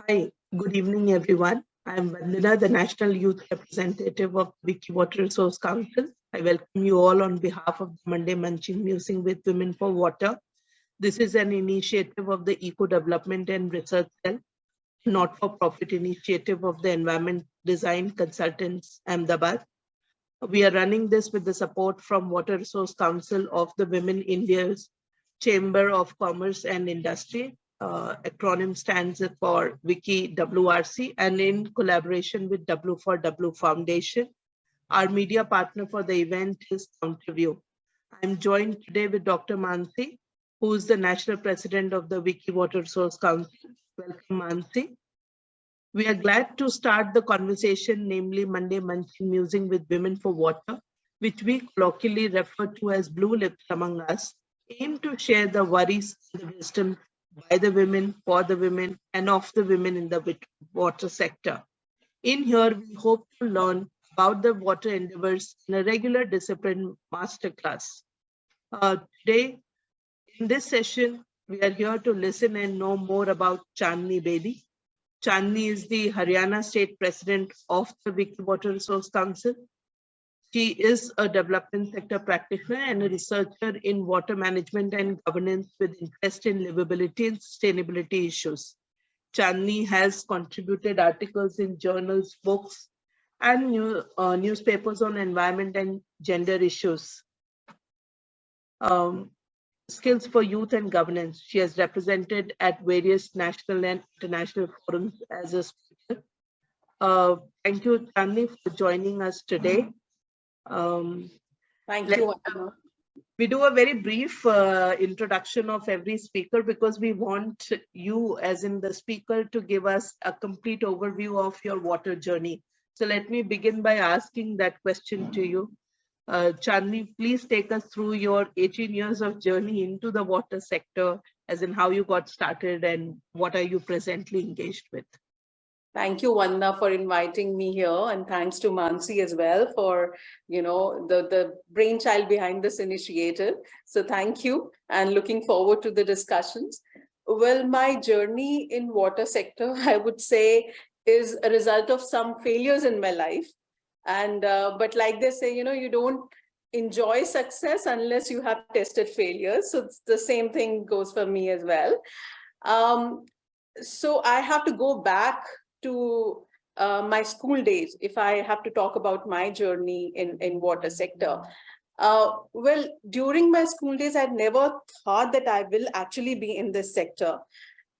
Hi, good evening, everyone. I am Vandana, the National Youth Representative of Wiki Water Resource Council. I welcome you all on behalf of the Monday Munching Musing with Women for Water. This is an initiative of the Eco Development and Research Cell, not-for-profit initiative of the Environment Design Consultants, Ahmedabad. We are running this with the support from Water Resource Council of the Women India's Chamber of Commerce and Industry. Acronym stands for Wiki WRC, and in collaboration with W4W Foundation. Our media partner for the event is Counterview. I'm joined today with Dr. Mansi, who is the National President of the Wiki Water Resource Council. Welcome, Mansi. We are glad to start the conversation, namely Monday Munching Musing with Women for Water, which we colloquially refer to as Blue Lips among us, aim to share the worries and the wisdom by the women, for the women, and of the women in the water sector. In here, we hope to learn about the water endeavors in a regular discipline masterclass. Today, in this session, we are here to listen and know more about Chandni Bedi. Chandni is the Haryana State President of the Wiki Water Resource Council. She is a development sector practitioner and a researcher in water management and governance with interest in livability and sustainability issues. Chandni has contributed articles in journals, books, and newspapers on environment and gender issues. Skills for youth and governance. She has represented at various national and international forums as a speaker. Thank you, Chandni, for joining us today. Thank you. We do a very brief introduction of every speaker because we want you, as in the speaker, to give us a complete overview of your water journey. So let me begin by asking that question to you. Chandni, please take us through your 18 years of journey into the water sector, as in how you got started and what are you presently engaged with. Thank you, Wanda, for inviting me here, and thanks to Mansi as well for, the brainchild behind this initiative. So thank you, and looking forward to the discussions. Well, my journey in water sector, I would say, is a result of some failures in my life. And but like they say, you don't enjoy success unless you have tested failures. So it's the same thing goes for me as well. So I have to go back to my school days, if I have to talk about my journey in water sector. Well, during my school days, I'd never thought that I will actually be in this sector.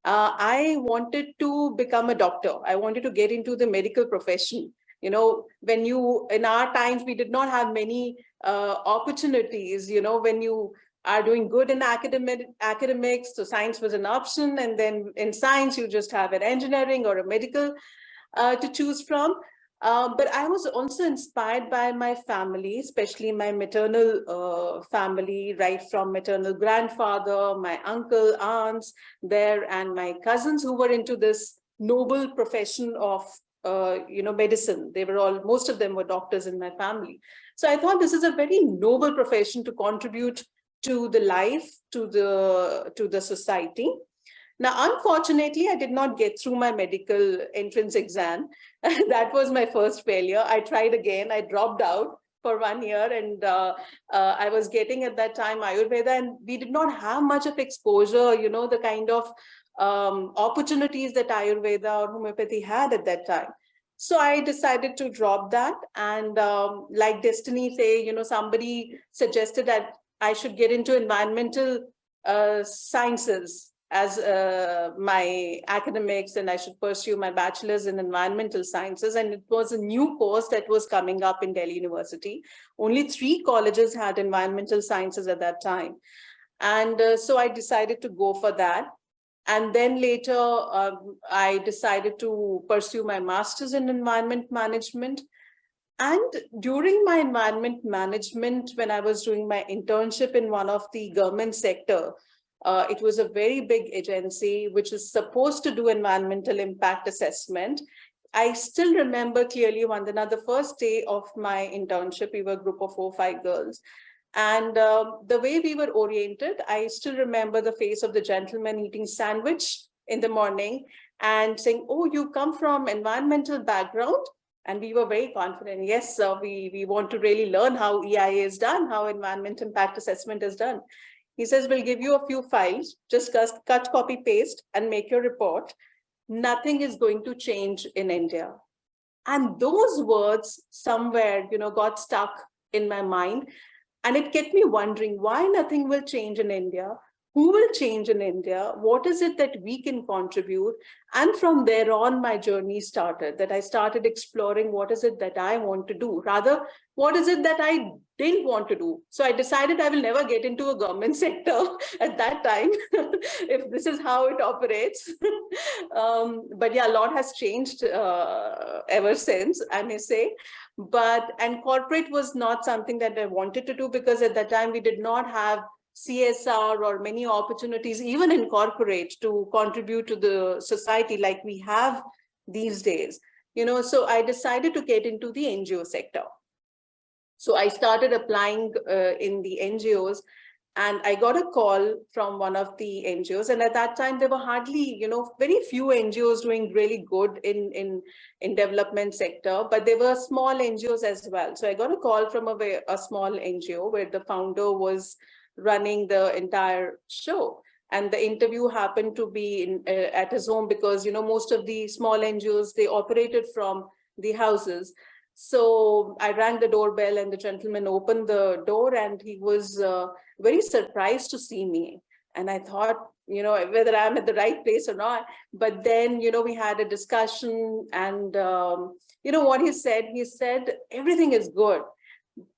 I wanted to become a doctor. I wanted to get into the medical profession. In our times, we did not have many opportunities, when you are doing good in academics, so science was an option, and then in science you just have an engineering or a medical to choose from. But I was also inspired by my family, especially my maternal family, right from maternal grandfather, my uncle, aunts there, and my cousins who were into this noble profession of medicine. Most of them were doctors in my family. So I thought this is a very noble profession to contribute to the life, to the society. Now, unfortunately, I did not get through my medical entrance exam. That was my first failure. I tried again. I dropped out for 1 year, and I was getting at that time Ayurveda, and we did not have much of exposure, the kind of opportunities that Ayurveda or homeopathy had at that time. So I decided to drop that, and like destiny say, somebody suggested that I should get into environmental sciences as my academics, and I should pursue my bachelor's in environmental sciences. And it was a new course that was coming up in Delhi University. Only 3 colleges had environmental sciences at that time. And so I decided to go for that. And then later, I decided to pursue my master's in environment management. And during my environment management, when I was doing my internship in one of the government sector, it was a very big agency which is supposed to do environmental impact assessment. I still remember clearly, Vandana, the first day of my internship, we were a group of 4 or 5 girls. And the way we were oriented, I still remember the face of the gentleman eating sandwich in the morning. and saying, oh, you come from environmental background? And we were very confident. Yes, sir, we want to really learn how EIA is done, how environment impact assessment is done. He says, we'll give you a few files, just cut, copy, paste, and make your report. Nothing is going to change in India. And those words somewhere, got stuck in my mind. And it kept me wondering why nothing will change in India. Who will change in India? What is it that we can contribute? And from there on, my journey started, that I started exploring what is it that I want to do. Rather, what is it that I didn't want to do? So I decided I will never get into a government sector at that time, if this is how it operates. But yeah, a lot has changed ever since, I may say. And corporate was not something that I wanted to do, because at that time we did not have CSR or many opportunities, even in corporate, to contribute to the society like we have these days. So I decided to get into the NGO sector. So I started applying in the NGOs, and I got a call from one of the NGOs. And at that time, there were hardly, very few NGOs doing really good in development sector, but there were small NGOs as well. So I got a call from a small NGO where the founder was running the entire show. And the interview happened to be at his home, because, most of the small NGOs, they operated from the houses. So I rang the doorbell, and the gentleman opened the door, and he was very surprised to see me. And I thought, whether I'm at the right place or not. But then, we had a discussion, and, what he said, everything is good.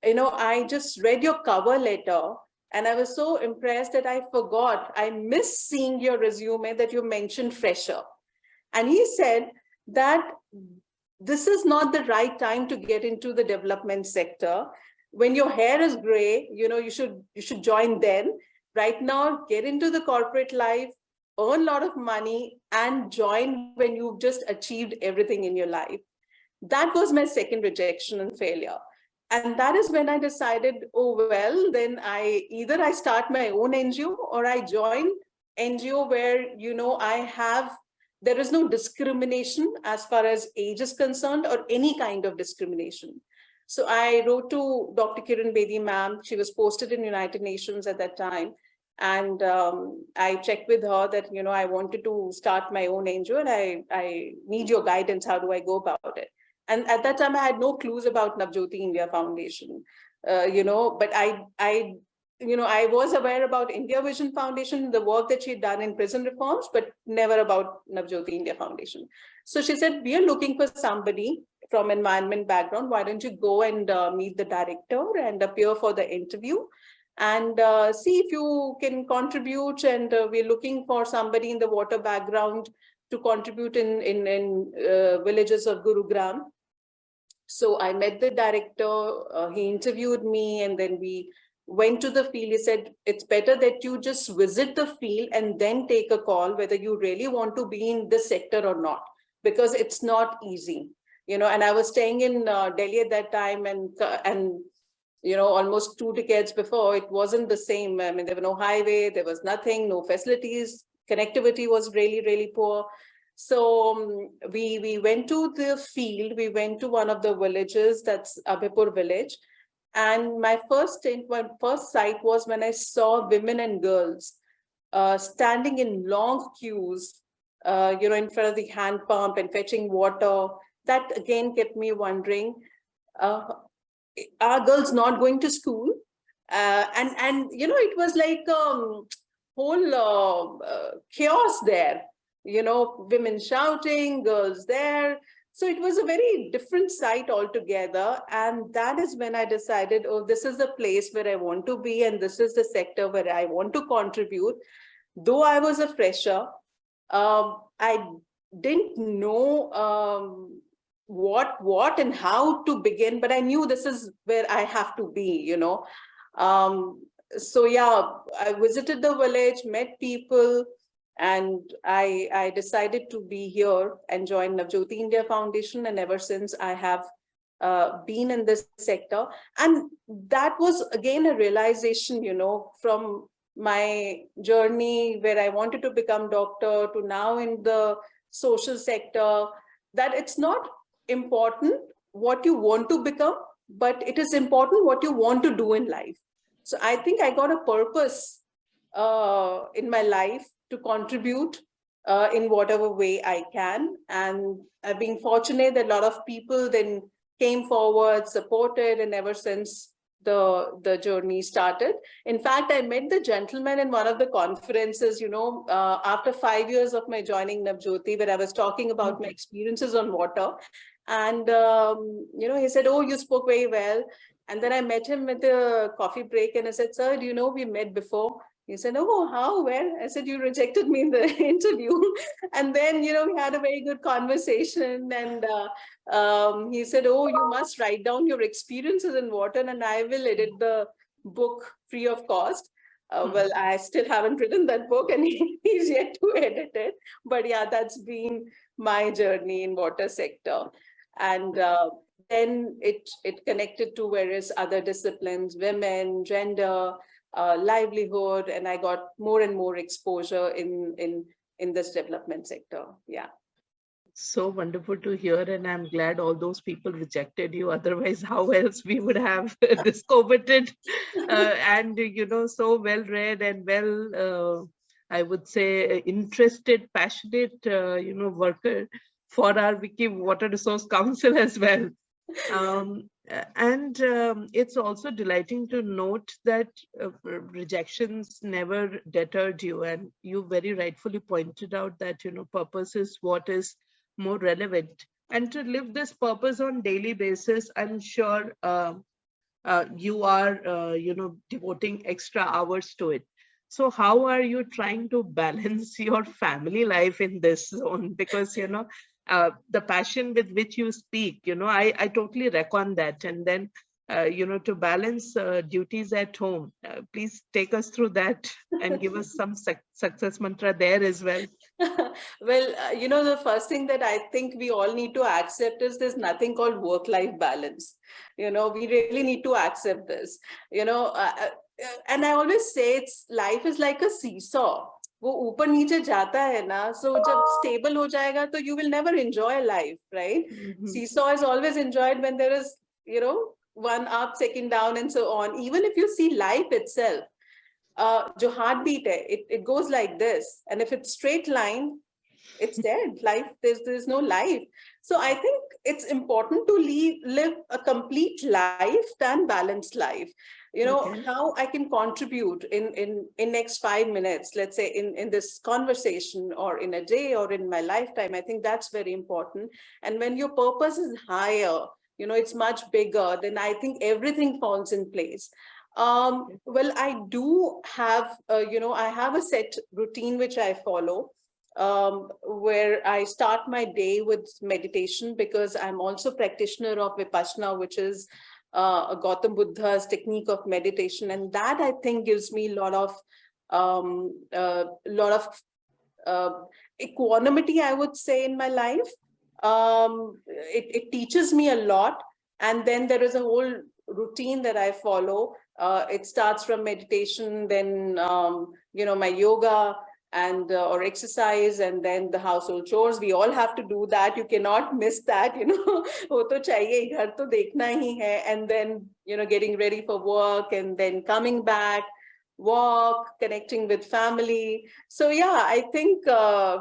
I just read your cover letter, and I was so impressed that I forgot. I missed seeing your resume that you mentioned fresher. And he said that this is not the right time to get into the development sector. When your hair is gray, you should join then. Right now, get into the corporate life, earn a lot of money, and join when you've just achieved everything in your life. That was my second rejection and failure. And that is when I decided, oh, well, then either I start my own NGO, or I join NGO where, there is no discrimination as far as age is concerned, or any kind of discrimination. So I wrote to Dr. Chandni Bedi ma'am. She was posted in United Nations at that time. And I checked with her that, I wanted to start my own NGO, and I need your guidance. How do I go about it? And at that time, I had no clues about Navjyoti India Foundation, but I was aware about India Vision Foundation, the work that she'd done in prison reforms, but never about Navjyoti India Foundation. So she said, we are looking for somebody from environment background. Why don't you go and meet the director and appear for the interview, and see if you can contribute. And we're looking for somebody in the water background to contribute in villages of Gurugram. So I met the director, he interviewed me, and then we went to the field. He said, it's better that you just visit the field and then take a call whether you really want to be in this sector or not, because it's not easy. And I was staying in Delhi at that time, and almost 2 decades before, it wasn't the same. I mean, there were no highway, there was nothing, no facilities, connectivity was really, really poor. So we went to the field, we went to one of the villages, that's Abhipur village. And my first sight was when I saw women and girls standing in long queues, in front of the hand pump and fetching water. That again kept me wondering, are girls not going to school? And it was like whole chaos there. Women shouting, girls there. So it was a very different sight altogether. And that is when I decided, oh, this is the place where I want to be, and this is the sector where I want to contribute. Though I was a fresher, I didn't know what and how to begin, but I knew this is where I have to be, So yeah, I visited the village, met people, and I decided to be here and join Navjyoti India Foundation. And ever since, I have been in this sector. And that was again a realization, from my journey where I wanted to become doctor to now in the social sector, that it's not important what you want to become, but it is important what you want to do in life. So I think I got a purpose in my life to contribute in whatever way I can. And I've been fortunate that a lot of people then came forward, supported, and ever since the journey started. In fact, I met the gentleman in one of the conferences, after 5 years of my joining Navjyoti, where I was talking about my experiences on water. And, he said, "Oh, you spoke very well." And then I met him at the coffee break and I said, "Sir, do you know we met before?" He said, "Oh, how? Where?" I said, "You rejected me in the interview." And then, we had a very good conversation. And he said, "Oh, you must write down your experiences in water and I will edit the book free of cost." Well, I still haven't written that book and he's yet to edit it. But yeah, that's been my journey in water sector. And then it connected to various other disciplines, women, gender, livelihood, and I got more and more exposure in this development sector. Yeah. So wonderful to hear, and I'm glad all those people rejected you. Otherwise, how else we would have discovered it? And so well read and well, I would say, interested, passionate, worker for our Wiki Water Resource Council as well. And it's also delighting to note that rejections never deterred you, and you very rightfully pointed out that purpose is what is more relevant, and to live this purpose on daily basis, I'm sure you are devoting extra hours to it. So how are you trying to balance your family life in this zone? Because the passion with which you speak, I totally reckon that. And then to balance duties at home, please take us through that and give us some success mantra there as well. Well, the first thing that I think we all need to accept is there's nothing called work-life balance. We really need to accept this. And I always say life is like a seesaw. वो ऊपर नीचे जाता है ना, so जब stable हो जाएगा तो you will never enjoy life, right? Seesaw is always enjoyed when there is, one up, second down, and so on. Even if you see life itself, जो heartbeat hai, it goes like this, and if it's straight line, it's dead. Life, there's no life. So I think it's important to live a complete life than balanced life. Okay. How I can contribute in next 5 minutes, let's say in this conversation, or in a day, or in my lifetime. I think that's very important. And when your purpose is higher, it's much bigger, then I think everything falls in place. Well, I do have, I have a set routine which I follow, where I start my day with meditation, because I'm also practitioner of Vipassana, which is Gautam Buddha's technique of meditation. And that, I think, gives me a lot of equanimity, I would say, in my life. It teaches me a lot. And then there is a whole routine that I follow. It starts from meditation, then my yoga and or exercise, and then the household chores. We all have to do that. You cannot miss that. वो तो चाहिए, घर तो देखना ही है. And then getting ready for work, and then coming back, walk, connecting with family. So yeah, I think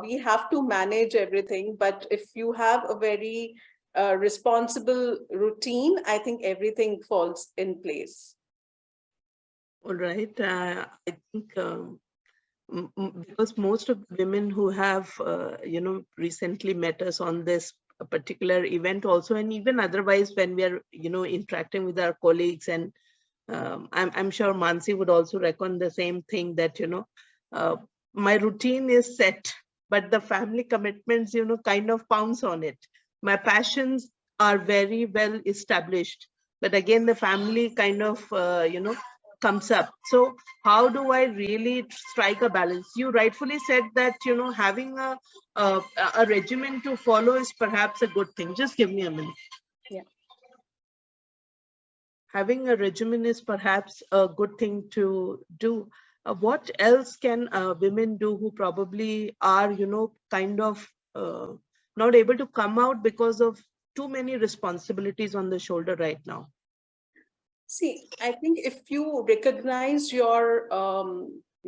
we have to manage everything. But if you have a very responsible routine, I think everything falls in place. All right. I think because most of the women who have, recently met us on this particular event also, and even otherwise when we are, interacting with our colleagues, and I'm sure Mansi would also reckon the same thing, that, my routine is set, but the family commitments, kind of pounce on it. My passions are very well established, but again, the family kind of, comes up. So how do I really strike a balance? You rightfully said that, having a regimen to follow is perhaps a good thing. Just give me a minute. Yeah. Having a regimen is perhaps a good thing to do. What else can women do who probably are, kind of not able to come out because of too many responsibilities on the shoulder right now? See, I think if you recognize your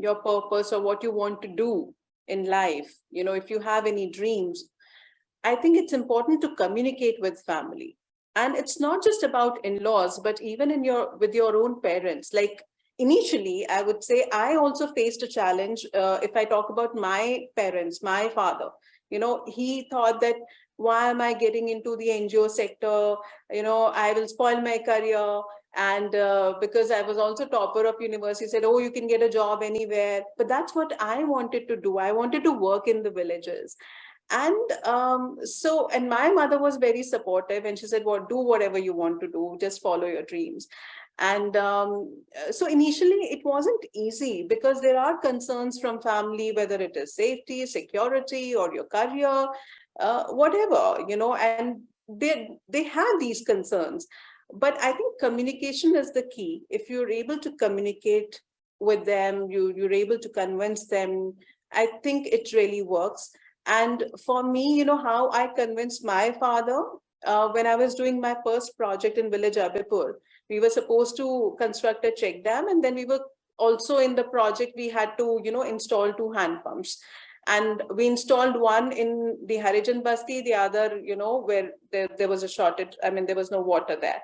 purpose or what you want to do in life, if you have any dreams, I think it's important to communicate with family. And it's not just about in-laws, but even with your own parents. Like initially, I would say I also faced a challenge. If I talk about my parents, my father, he thought that why am I getting into the NGO sector? I will spoil my career. And because I was also topper of university, he said, oh, you can get a job anywhere. But that's what I wanted to do. I wanted to work in the villages. And and my mother was very supportive, and she said, well, do whatever you want to do, just follow your dreams. And so initially it wasn't easy because there are concerns from family, whether it is safety, security, or your career, whatever, and they have these concerns. But I think communication is the key. If you're able to communicate with them, you're able to convince them, I think it really works. And for me, how I convinced my father, when I was doing my first project in village Abipur, we were supposed to construct a check dam, and then we were also in the project, we had to, install 2 hand pumps. And we installed one in the Harijan Basti, the other, where there was a shortage. I mean, there was no water there.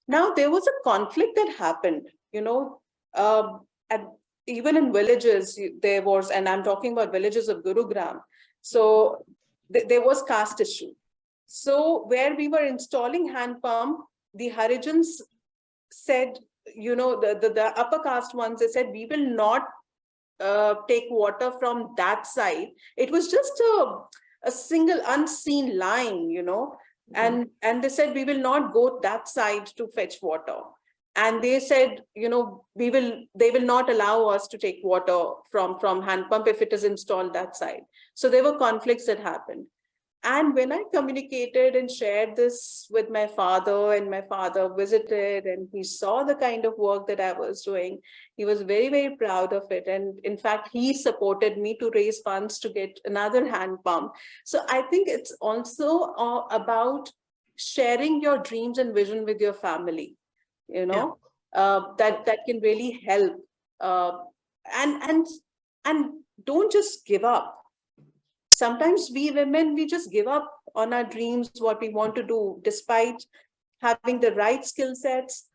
Now, there was a conflict that happened, and even in villages, there was, and I'm talking about villages of Gurugram. So there was caste issue. So where we were installing hand pump, the Harijans said, the upper caste ones, they said, we will not take water from that side. It was just a single unseen line, and they said, we will not go that side to fetch water. And they said, they will not allow us to take water from hand pump if it is installed that side. So there were conflicts that happened. And when I communicated and shared this with my father, and my father visited and he saw the kind of work that I was doing, he was very, very proud of it. And in fact, he supported me to raise funds to get another hand pump. So I think it's also about sharing your dreams and vision with your family, that can really help. And don't just give up. Sometimes we women, we just give up on our dreams, what we want to do, despite having the right skill sets,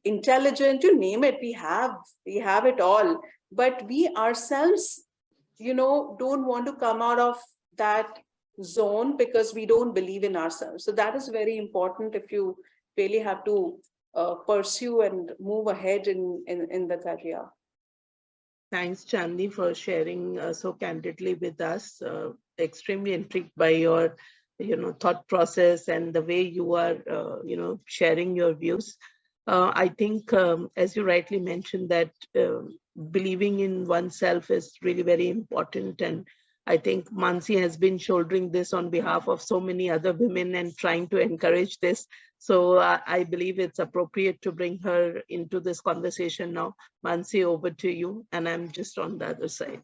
intelligent, you name it, we have it all. But we ourselves, don't want to come out of that zone because we don't believe in ourselves. So that is very important if you really have to pursue and move ahead in the career. Thanks, Chandni, for sharing so candidly with us. Extremely intrigued by your, thought process and the way you are, sharing your views. I think, as you rightly mentioned, that believing in oneself is really very important. And I think Mansi has been shouldering this on behalf of so many other women and trying to encourage this. So I believe it's appropriate to bring her into this conversation now. Mansi, over to you. And I'm just on the other side.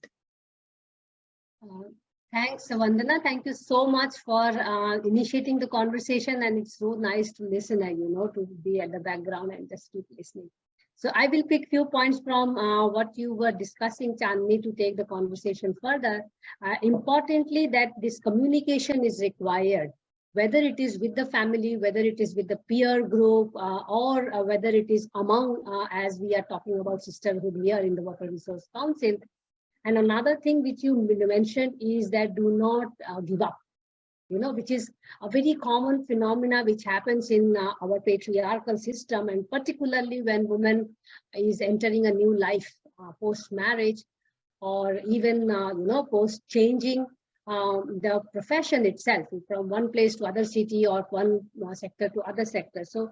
Thanks, Vandana. Thank you so much for initiating the conversation. And it's so nice to listen and, to be at the background and just keep listening. So I will pick few points from what you were discussing, Chandni, to take the conversation further. Importantly, that this communication is required, whether it is with the family, whether it is with the peer group, or whether it is among, as we are talking about sisterhood here in the Water Resource Council. And another thing which you mentioned is that do not give up, which is a very common phenomena which happens in our patriarchal system, and particularly when woman is entering a new life post-marriage, or even, post-changing the profession itself from one place to other city or one sector to other sector. So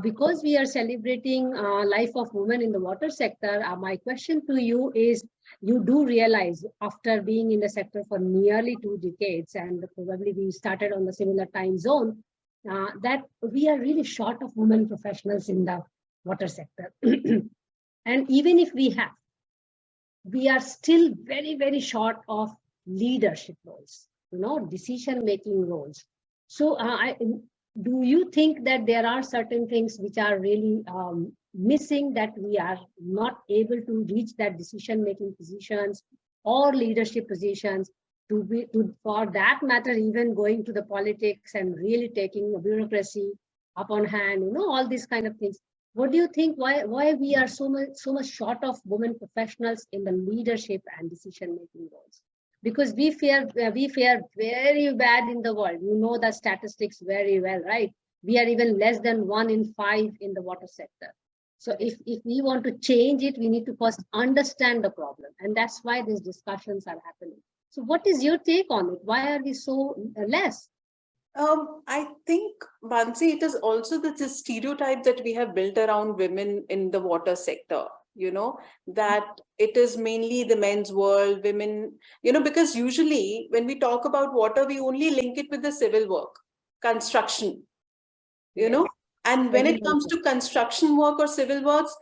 because we are celebrating life of women in the water sector, my question to you is, you do realize after being in the sector for nearly 2 decades, and probably we started on the similar time zone, that we are really short of women professionals in the water sector. And even if we are still very, very short of leadership roles. decision-making roles. So do you think that there are certain things which are really missing, that we are not able to reach that decision-making positions or leadership positions, for that matter, even going to the politics and really taking a bureaucracy upon hand, all these kind of things? What do you think? Why we are so much short of women professionals in the leadership and decision-making roles? Because we fare very bad in the world. You know the statistics very well, right? We are even less than 1 in 5 in the water sector. So if we want to change it, we need to first understand the problem. And that's why these discussions are happening. So what is your take on it? Why are we so less? I think, Bansi, it is also the stereotype that we have built around women in the water sector, that it is mainly the men's world, women, because usually when we talk about water, we only link it with the civil work, construction, and when it comes to construction work or civil works,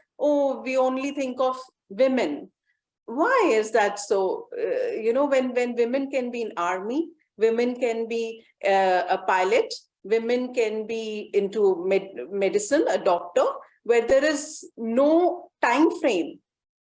we only think of women. Why is that so? When women can be in army, women can be a pilot, women can be into medicine, a doctor, where there is no time frame.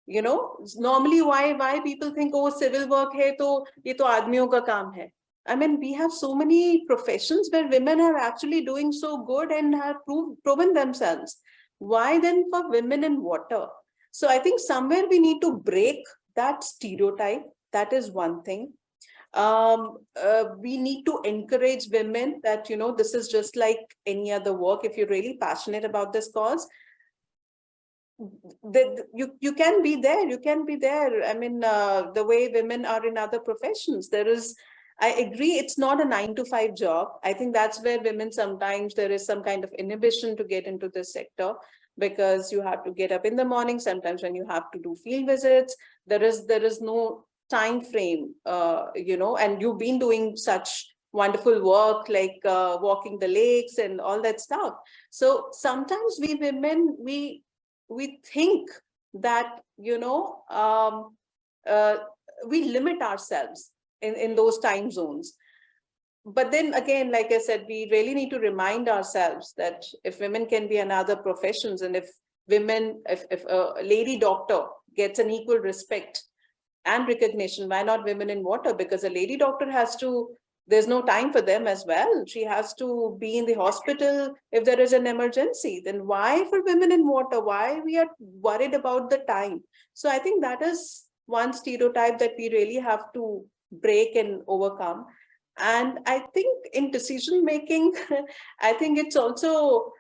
Normally why people think, civil work hai to ye to aadmiyon ka kaam hai. I mean, we have so many professions where women are actually doing so good and have proven themselves. Why then for women in water? So I think somewhere we need to break that stereotype. That is one thing. We need to encourage women that, this is just like any other work. If you're really passionate about this cause, you can be there. You can be there. I mean, the way women are in other professions, I agree, it's not a 9-to-5 job. I think that's where women sometimes there is some kind of inhibition to get into this sector, because you have to get up in the morning. Sometimes when you have to do field visits, there is no time frame, and you've been doing such wonderful work like walking the lakes and all that stuff. So sometimes we women, we think that, we limit ourselves in those time zones. But then again, like I said, we really need to remind ourselves that if women can be in other professions, and if a lady doctor gets an equal respect and recognition, why not women in water? Because a lady doctor there's no time for them as well. She has to be in the hospital if there is an emergency. Then why for women in water? Why we are worried about the time? So I think that is one stereotype that we really have to break and overcome. And I think in decision making, I think it's also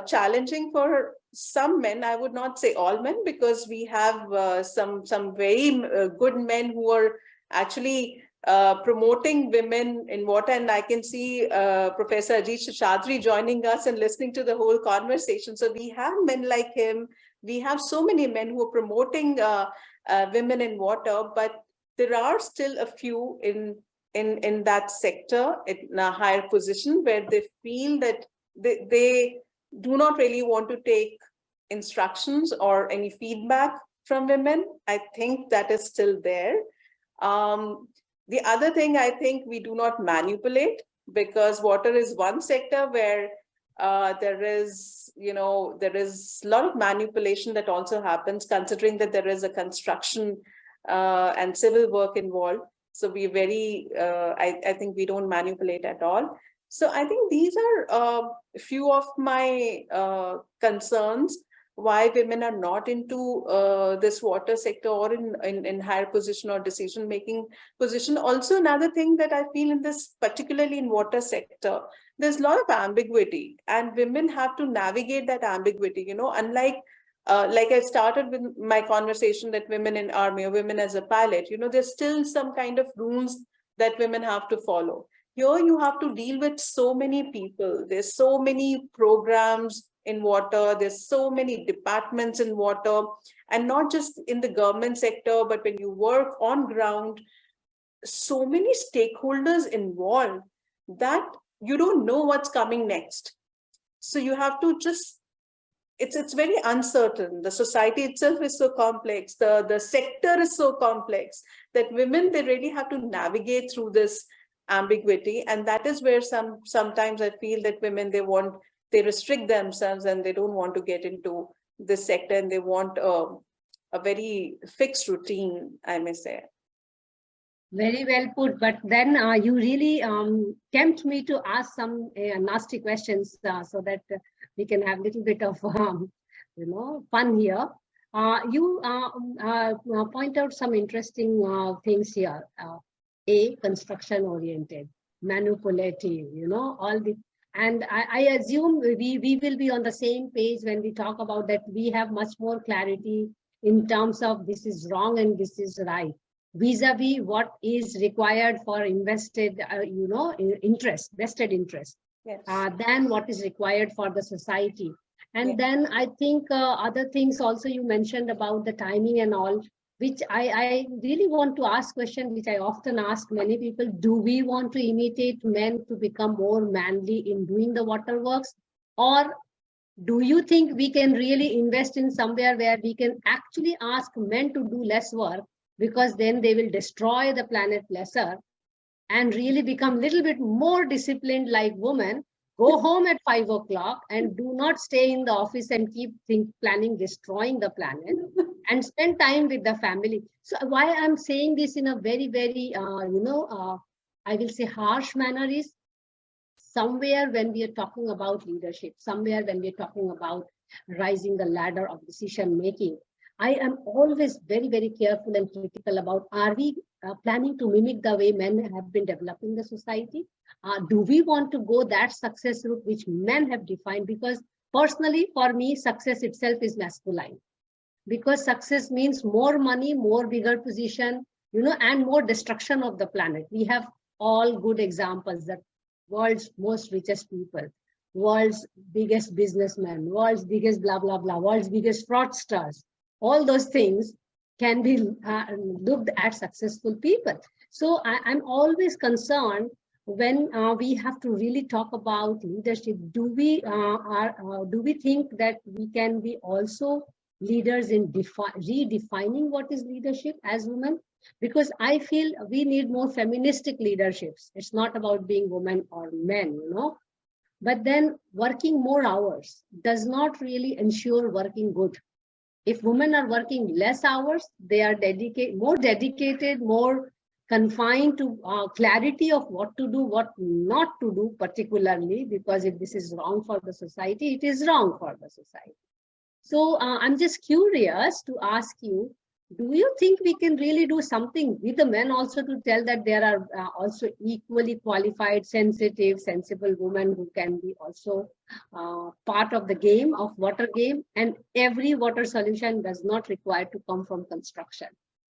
challenging for some men. I would not say all men, because we have some very good men who are actually promoting women in water. And I can see Professor Ajit Shashadri joining us and listening to the whole conversation. So we have men like him. We have so many men who are promoting women in water, but there are still a few in that sector in a higher position where they feel that they do not really want to take instructions or any feedback from women. I think that is still there. The other thing, I think we do not manipulate, because water is one sector where there is a lot of manipulation that also happens, considering that there is a construction and civil work involved. So we I think we don't manipulate at all. So I think these are a few of my concerns, why women are not into this water sector or in higher position or decision-making position. Also, another thing that I feel in this, particularly in water sector, there's a lot of ambiguity, and women have to navigate that ambiguity, unlike like I started with my conversation that women in army or women as a pilot, there's still some kind of rules that women have to follow. Here you have to deal with so many people. There's so many programs in water. There's so many departments in water, and not just in the government sector, but when you work on ground, so many stakeholders involved that you don't know what's coming next. So you have to just, it's very uncertain. The society itself is so complex. The sector is so complex that women, they really have to navigate through this ambiguity, and that is where sometimes I feel that women, they restrict themselves and they don't want to get into this sector, and they want a very fixed routine, I may say. Very well put. But then you really tempt me to ask some nasty questions so that we can have a little bit of fun here. You point out some interesting things here. Construction oriented, manipulative, all the, and I assume we will be on the same page when we talk about that. We have much more clarity in terms of this is wrong and this is right, vis-a-vis what is required for invested, vested interest, Yes. than what is required for the society. And then I think other things also you mentioned about the timing and all, which I really want to ask question, which I often ask many people: do we want to imitate men to become more manly in doing the water works? Or do you think we can really invest in somewhere where we can actually ask men to do less work, because then they will destroy the planet lesser and really become a little bit more disciplined like women, go home at 5 o'clock and do not stay in the office and keep planning destroying the planet, and spend time with the family. So why I'm saying this in a very, very, I will say harsh manner is, somewhere when we are talking about leadership, somewhere when we're talking about rising the ladder of decision making, I am always very, very careful and critical about, are we planning to mimic the way men have been developing the society? Do we want to go that success route which men have defined? Because personally, for me, success itself is masculine. Because success means more money, more bigger position, and more destruction of the planet. We have all good examples that world's most richest people, world's biggest businessmen, world's biggest blah, blah, blah, world's biggest fraudsters. All those things can be looked at successful people. So I'm always concerned when we have to really talk about leadership. Do we think that we can be also leaders in redefining what is leadership as women? Because I feel we need more feministic leaderships. It's not about being women or men, but then working more hours does not really ensure working good. If women are working less hours, they are more dedicated, more confined to clarity of what to do, what not to do, particularly because if this is wrong for the society, it is wrong for the society. So I'm just curious to ask you, do you think we can really do something with the men also to tell that there are also equally qualified, sensitive, sensible women who can be also part of the game of water game, and every water solution does not require to come from construction.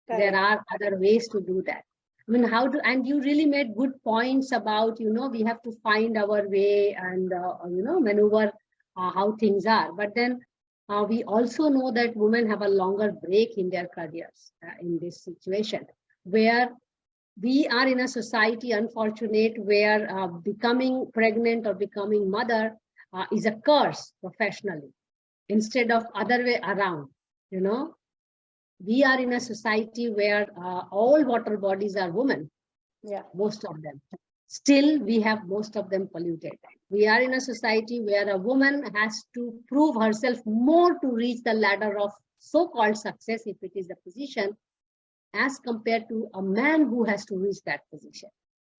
Correct. There are other ways to do that. I mean, and you really made good points about, we have to find our way and, maneuver how things are. But then we also know that women have a longer break in their careers in this situation, where we are in a society, unfortunate, where becoming pregnant or becoming mother is a curse professionally, instead of other way around. We are in a society where all water bodies are women, most of them. Still, we have most of them polluted. We are in a society where a woman has to prove herself more to reach the ladder of so-called success, if it is a position, as compared to a man who has to reach that position.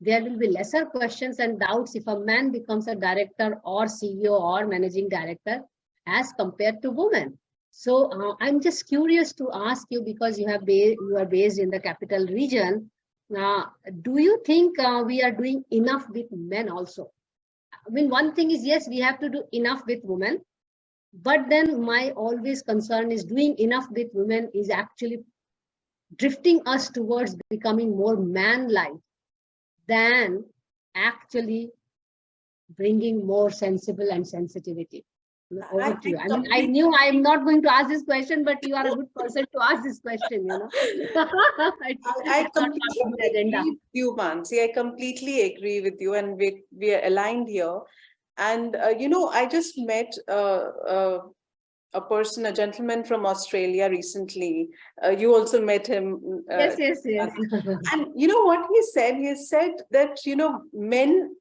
There will be lesser questions and doubts if a man becomes a director or CEO or managing director as compared to women. So I'm just curious to ask you, because you are based in the capital region, do you think we are doing enough with men also? I mean, one thing is, yes, we have to do enough with women, but then my always concern is doing enough with women is actually drifting us towards becoming more man-like than actually bringing more sensible and sensitivity. Over to you. I mean, I knew I'm not going to ask this question, but you are a good person to ask this question, I completely agree with you, Mansi. I completely agree with you, and we are aligned here. And, I just met a person, a gentleman from Australia recently. You also met him. Yes, yes, yes. And you know what he said? He said that, men,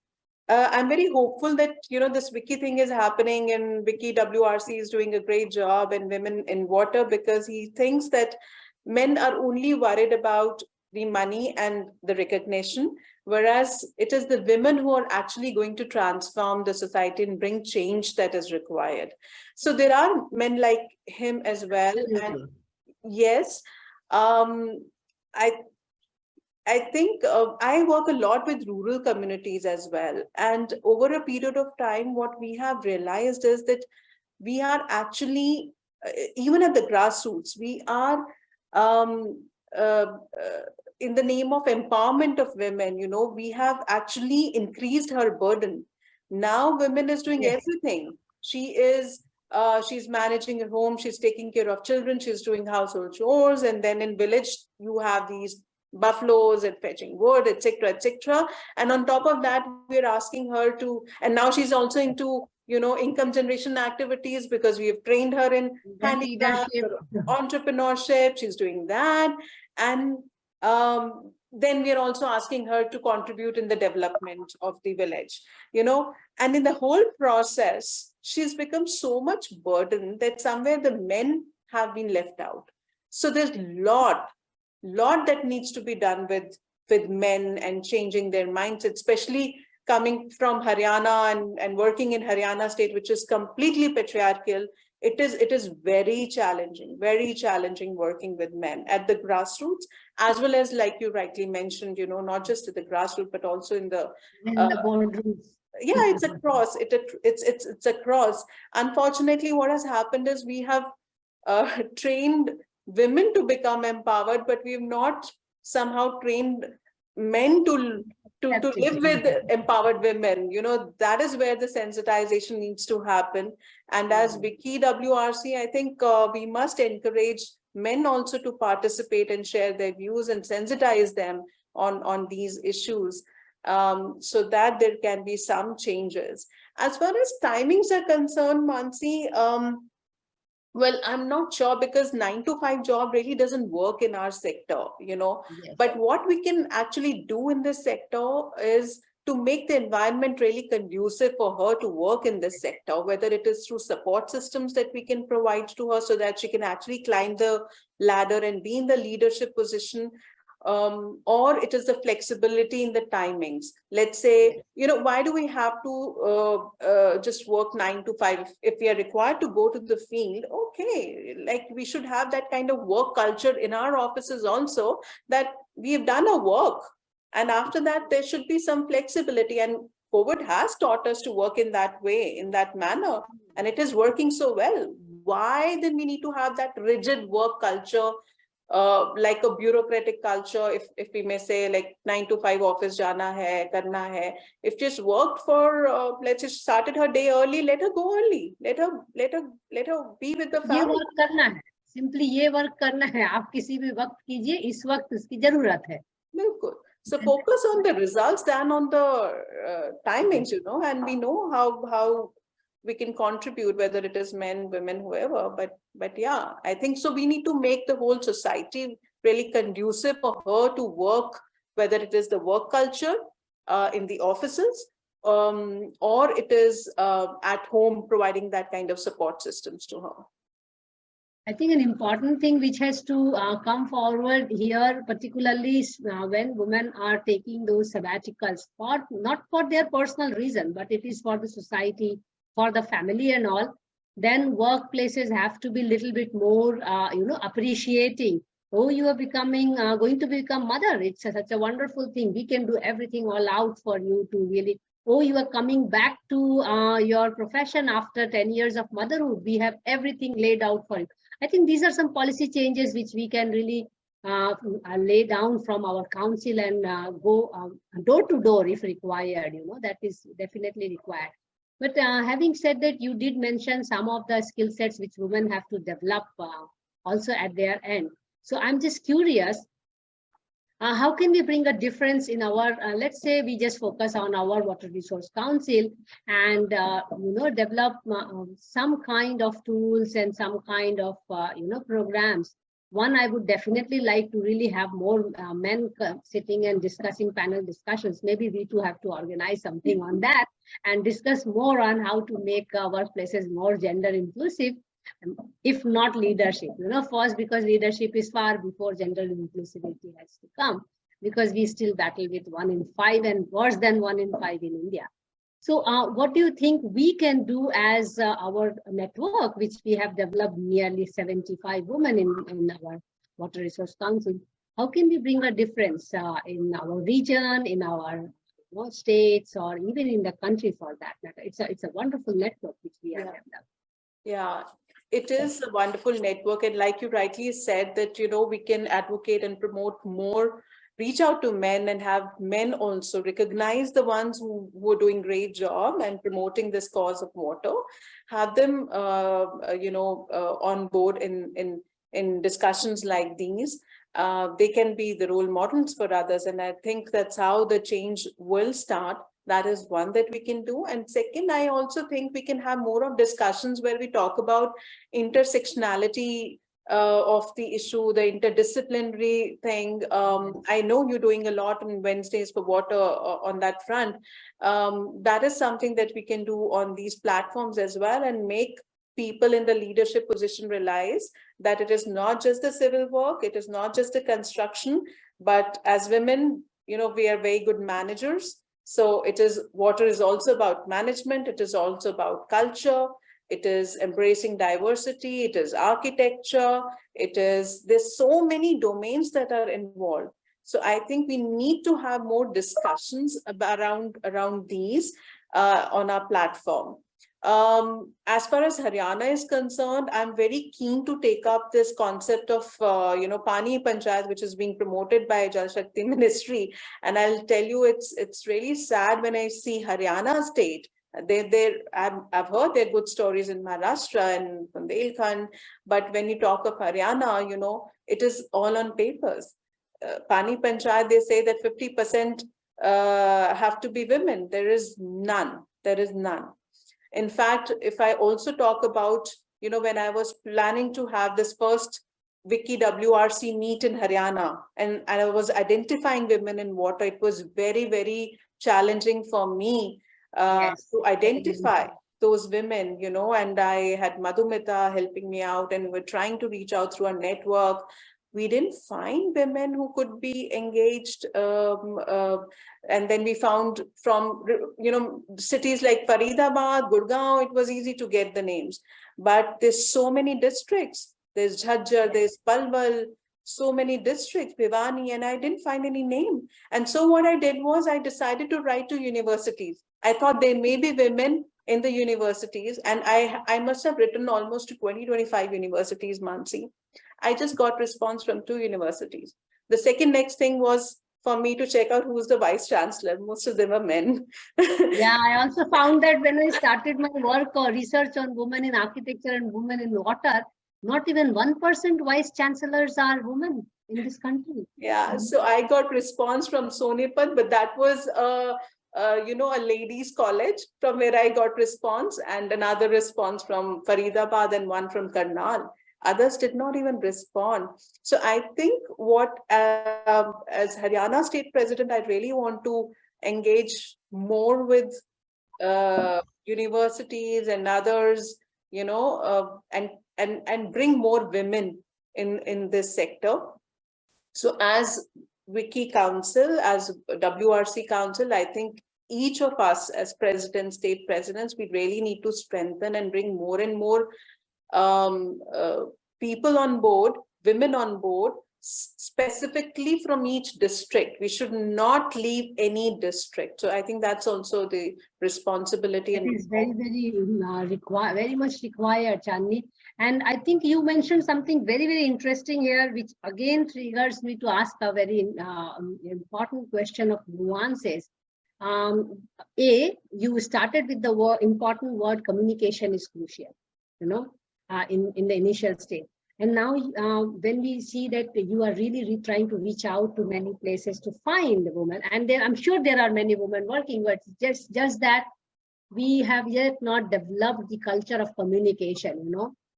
I'm very hopeful that, this Wiki thing is happening and Wiki WRC is doing a great job and women in water, because he thinks that men are only worried about the money and the recognition, whereas it is the women who are actually going to transform the society and bring change that is required. So there are men like him as well. And yes, um, I I think I work a lot with rural communities as well. And over a period of time, what we have realized is that we are actually, even at the grassroots, we are um, uh, uh, in the name of empowerment of women, we have actually increased her burden. Now women is doing Yes. everything. She's managing a home, she's taking care of children, she's doing household chores, and then in village you have these buffaloes and fetching wood, etc., etc. And on top of that, we're asking her to, and now she's also into, income generation activities, because we have trained her in handicraft, Leadership. entrepreneurship. She's doing that. And then we are also asking her to contribute in the development of the village, and in the whole process, she's become so much burden that somewhere the men have been left out. So there's lot that needs to be done with men and changing their mindset, especially coming from Haryana and working in Haryana state, which is completely patriarchal. It is very challenging working with men at the grassroots, as well as, like you rightly mentioned, not just at the grassroots, but also in the In the boardrooms. yeah, it's a cross. It's a cross. Unfortunately, what has happened is we have trained women to become empowered, but we've not somehow trained men to live with empowered women. That is where the sensitization needs to happen. And as Wiki WRC, I think we must encourage men also to participate and share their views and sensitize them on these issues, so that there can be some changes. As far as timings are concerned, Mansi, well, I'm not sure, because 9 to 5 job really doesn't work in our sector, Yes. But what we can actually do in this sector is to make the environment really conducive for her to work in this sector, whether it is through support systems that we can provide to her so that she can actually climb the ladder and be in the leadership position, or it is the flexibility in the timings. Let's say, why do we have to just work 9 to 5? If we are required to go to the field, okay, like we should have that kind of work culture in our offices also, that we've done our work. And after that, there should be some flexibility. And COVID has taught us to work in that way, in that manner, and it is working so well. Why then we need to have that rigid work culture, like a bureaucratic culture, if we may say, like 9 to 5 office jana hai, karna hai. If just worked for, let's just started her day early, let her go early. Let her be with the ये family. Work करना है, simply ये work करना है, आप किसी भी वक्त कीजिए, इस वक्त इसकी जरूरत है. Bilkul. So focus on the results than on the timings, and we know how we can contribute, whether it is men, women, whoever. But yeah, I think so. We need to make the whole society really conducive for her to work, whether it is the work culture in the offices, or it is at home, providing that kind of support systems to her. I think an important thing which has to come forward here, particularly when women are taking those sabbaticals, not for their personal reason, but it is for the society, for the family and all, then workplaces have to be a little bit more, appreciating. Oh, you are going to become mother. It's such a wonderful thing. We can do everything all out for you to really, oh, you are coming back to your profession after 10 years of motherhood. We have everything laid out for you. I think these are some policy changes which we can really lay down from our council and go door to door if required. That is definitely required. But having said that, you did mention some of the skill sets which women have to develop also at their end. So I'm just curious, How can we bring a difference in our, let's say we just focus on our Water Resource Council and, develop some kind of tools and some kind of, programs. One, I would definitely like to really have more men sitting and discussing panel discussions. Maybe we too have to organize something on that and discuss more on how to make workplaces more gender inclusive, if not leadership. First, because leadership is far before gender inclusivity has to come, because we still battle with 1 in 5 and worse than 1 in 5 in India. So what do you think we can do as our network, which we have developed nearly 75 women in our Water Resource Council? How can we bring a difference in our region, in our states, or even in the country for that matter? It's a wonderful network which we have developed. Yeah, it is a wonderful network. And like you rightly said, that, we can advocate and promote more, reach out to men and have men also recognize the ones who are doing great job and promoting this cause of water, have them, on board in discussions like these. They can be the role models for others. And I think that's how the change will start. That is one that we can do. And second, I also think we can have more of discussions where we talk about intersectionality of the issue, the interdisciplinary thing. I know you're doing a lot on Wednesdays for water on that front. That is something that we can do on these platforms as well, and make people in the leadership position realize that it is not just the civil work, it is not just the construction, but as women, we are very good managers. So water is also about management. It is also about culture. It is embracing diversity. It is architecture. There's so many domains that are involved. So I think we need to have more discussions around these on our platform. As far as Haryana is concerned, I'm very keen to take up this concept of, Pani Panchayat, which is being promoted by Jal Shakti Ministry. And I'll tell you, it's really sad when I see Haryana state. I've heard their good stories in Maharashtra and Bundelkhand, but when you talk of Haryana, it is all on papers. Pani Panchayat, they say that 50% have to be women. There is none. There is none. In fact, if I also talk about, when I was planning to have this first Wiki WRC meet in Haryana, and I was identifying women in water, it was very, very challenging for me to identify those women, and I had Madhumita helping me out, and we're trying to reach out through a network. We didn't find women who could be engaged. And then we found from, cities like Faridabad, Gurgaon, it was easy to get the names. But there's so many districts. There's Jhajjar, there's Palwal, so many districts, Bhiwani, and I didn't find any name. And so what I did was I decided to write to universities. I thought there may be women in the universities, and I must have written almost to 20-25 universities, Mansi. I just got response from 2 universities. The second next thing was for me to check out who's the vice chancellor. Most of them are men. Yeah, I also found that when I started my work or research on women in architecture and women in water, not even 1% vice chancellors are women in this country. Yeah, so I got response from Sonipat, but that was a ladies' college from where I got response, and another response from Faridabad and one from Karnal. Others did not even respond. So I think as Haryana state president, I really want to engage more with universities and others, and bring more women in this sector. So as Wiki Council, as WRC Council, I think each of us as presidents, state presidents, we really need to strengthen and bring more and more people on board, women on board, specifically from each district. We should not leave any district. So I think that's also the responsibility. It is very, very very much required, Chandni. And I think you mentioned something very, very interesting here, which again triggers me to ask a very important question of nuances. You started with the important word communication is crucial, in the initial stage. And now when we see that you are really trying to reach out to many places to find women, and I'm sure there are many women working, but just that we have yet not developed the culture of communication,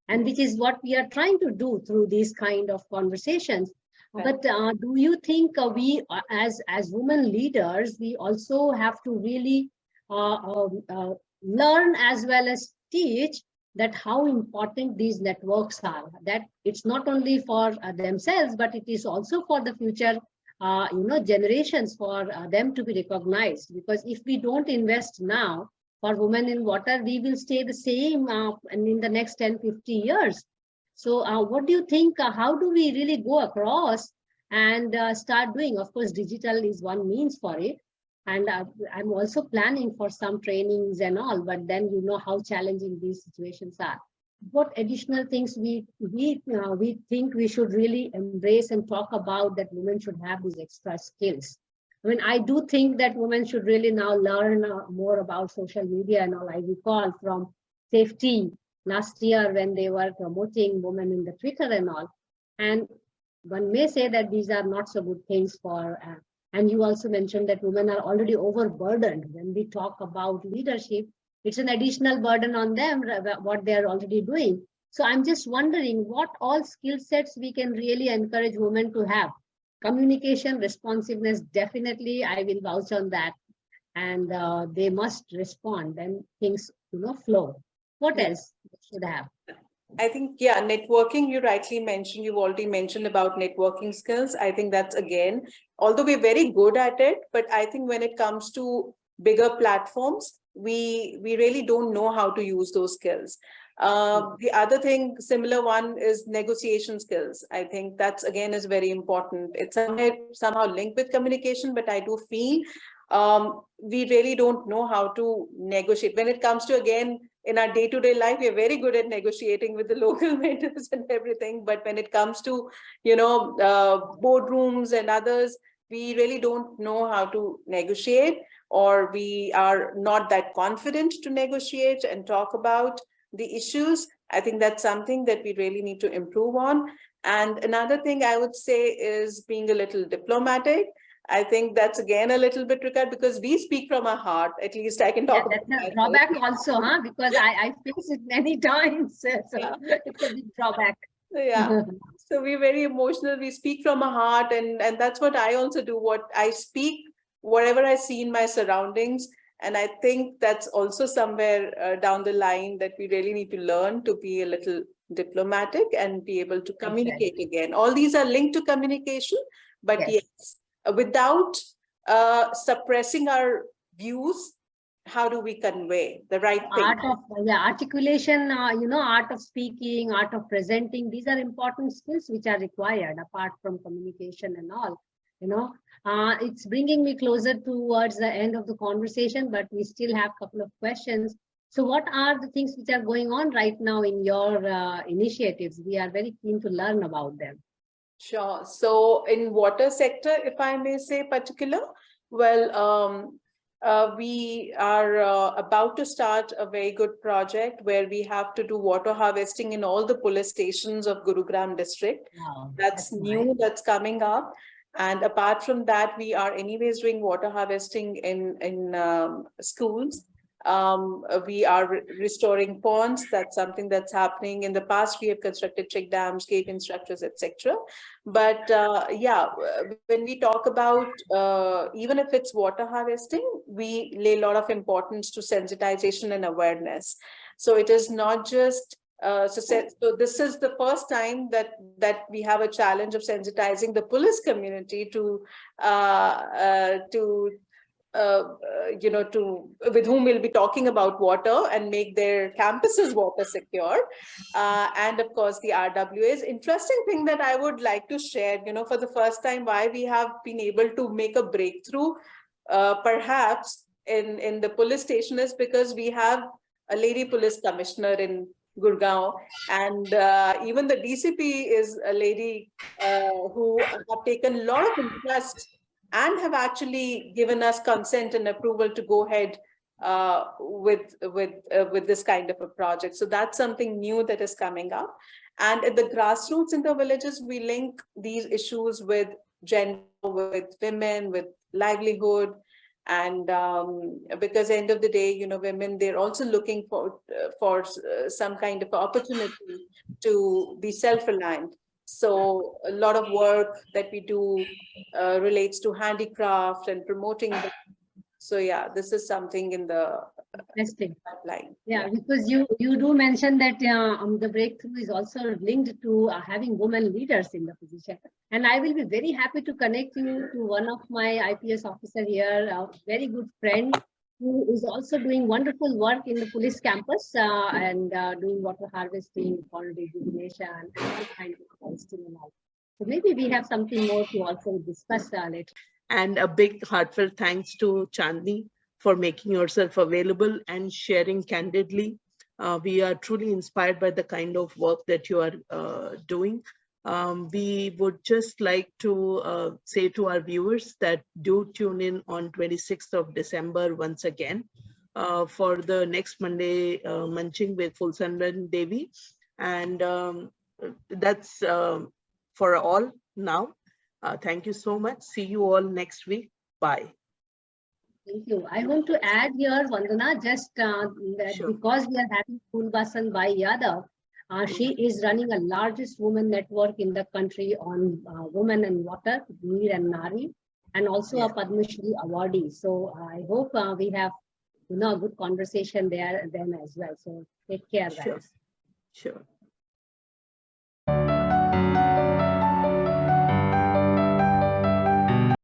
and which is what we are trying to do through these kind of conversations. Right. But do you think we, as women leaders, we also have to really learn as well as teach that how important these networks are, that it's not only for themselves, but it is also for the future generations, for them to be recognized? Because if we don't invest now for women in water, we will stay the same and in the next 10-50 years. So what do you think, how do we really go across and start doing? Of course, digital is one means for it, and I'm also planning for some trainings and all, but then how challenging these situations are. What additional things we think we should really embrace and talk about, that women should have these extra skills? I mean, I do think that women should really now learn more about social media and all. I recall from safety last year when they were promoting women in the Twitter and all. And one may say that these are not so good things for, and you also mentioned that women are already overburdened. When we talk about leadership, it's an additional burden on them, what they are already doing. So I'm just wondering what all skill sets we can really encourage women to have. Communication, responsiveness, definitely I will vouch on that. And they must respond, then things flow. What else should have? I think, yeah, networking, you rightly mentioned, you've already mentioned about networking skills. I think that's, again, although we're very good at it, but I think when it comes to bigger platforms, we really don't know how to use those skills. The other thing, similar one, is negotiation skills. I think that's, again, is very important. It's somehow linked with communication, but I do feel we really don't know how to negotiate. When it comes to, again, in our day-to-day life, we're very good at negotiating with the local vendors and everything. But when it comes to, boardrooms and others, we really don't know how to negotiate, or we are not that confident to negotiate and talk about the issues. I think that's something that we really need to improve on. And another thing I would say is being a little diplomatic. I think that's, again, a little bit required, because we speak from our heart. At least I can talk about that's a drawback also, because I face it many times. So yeah. It's a big drawback. Yeah. So we're very emotional. We speak from our heart, and that's what I also do. What I speak, whatever I see in my surroundings. And I think that's also somewhere down the line that we really need to learn to be a little diplomatic and be able to communicate again. All these are linked to communication, but yes, without suppressing our views, how do we convey the right thing? Art of articulation, art of speaking, art of presenting. These are important skills which are required apart from communication and all. It's bringing me closer towards the end of the conversation, but we still have a couple of questions. So what are the things which are going on right now in your initiatives? We are very keen to learn about them. Sure. So in water sector, if I may say particular, well, we are about to start a very good project where we have to do water harvesting in all the police stations of Gurugram district. Wow, that's new, nice. That's coming up. And apart from that, we are anyways doing water harvesting in schools. We are restoring ponds. That's something that's happening. In the past, we have constructed check dams, gate structures, etc. But yeah, when we talk about even if it's water harvesting, we lay a lot of importance to sensitization and awareness. So it is not just so this is the first time that we have a challenge of sensitizing the police community to with whom we'll be talking about water and make their campuses water secure. And of course, the RWAs. Interesting thing that I would like to share, for the first time, why we have been able to make a breakthrough, perhaps in the police station, is because we have a lady police commissioner in Gurgaon, and even the DCP is a lady who have taken a lot of interest and have actually given us consent and approval to go ahead with this kind of a project. So that's something new that is coming up. And at the grassroots in the villages, we link these issues with gender, with women, with livelihood. And because at the end of the day, you know, women, they're also looking for some kind of opportunity to be self-reliant. So a lot of work that we do relates to handicraft and promoting them. So yeah, this is something in the Interesting. pipeline. Yeah, because you do mention that the breakthrough is also linked to having women leaders in the position. And I will be very happy to connect you to one of my IPS officer here, a very good friend, who is also doing wonderful work in the police campus and doing water harvesting, pond rejuvenation, and all kinds of harvesting and all. So maybe we have something more to also discuss later. And a big heartfelt thanks to Chandni for making yourself available and sharing candidly. We are truly inspired by the kind of work that you are doing. We would just like to say to our viewers that do tune in on 26th of December once again for the next Monday Munching with Fulsandan Devi. And that's for all now. Thank you so much. See you all next week. Bye. Thank you. I want to add here, Vandana, just that Sure. because we are having Pulbasan by Yadav, she is running a largest women network in the country on women and water, Neer and Nari, and also a Padma Shri awardee. So I hope we have, you know, a good conversation there then as well. So take care, Sure. guys. Sure.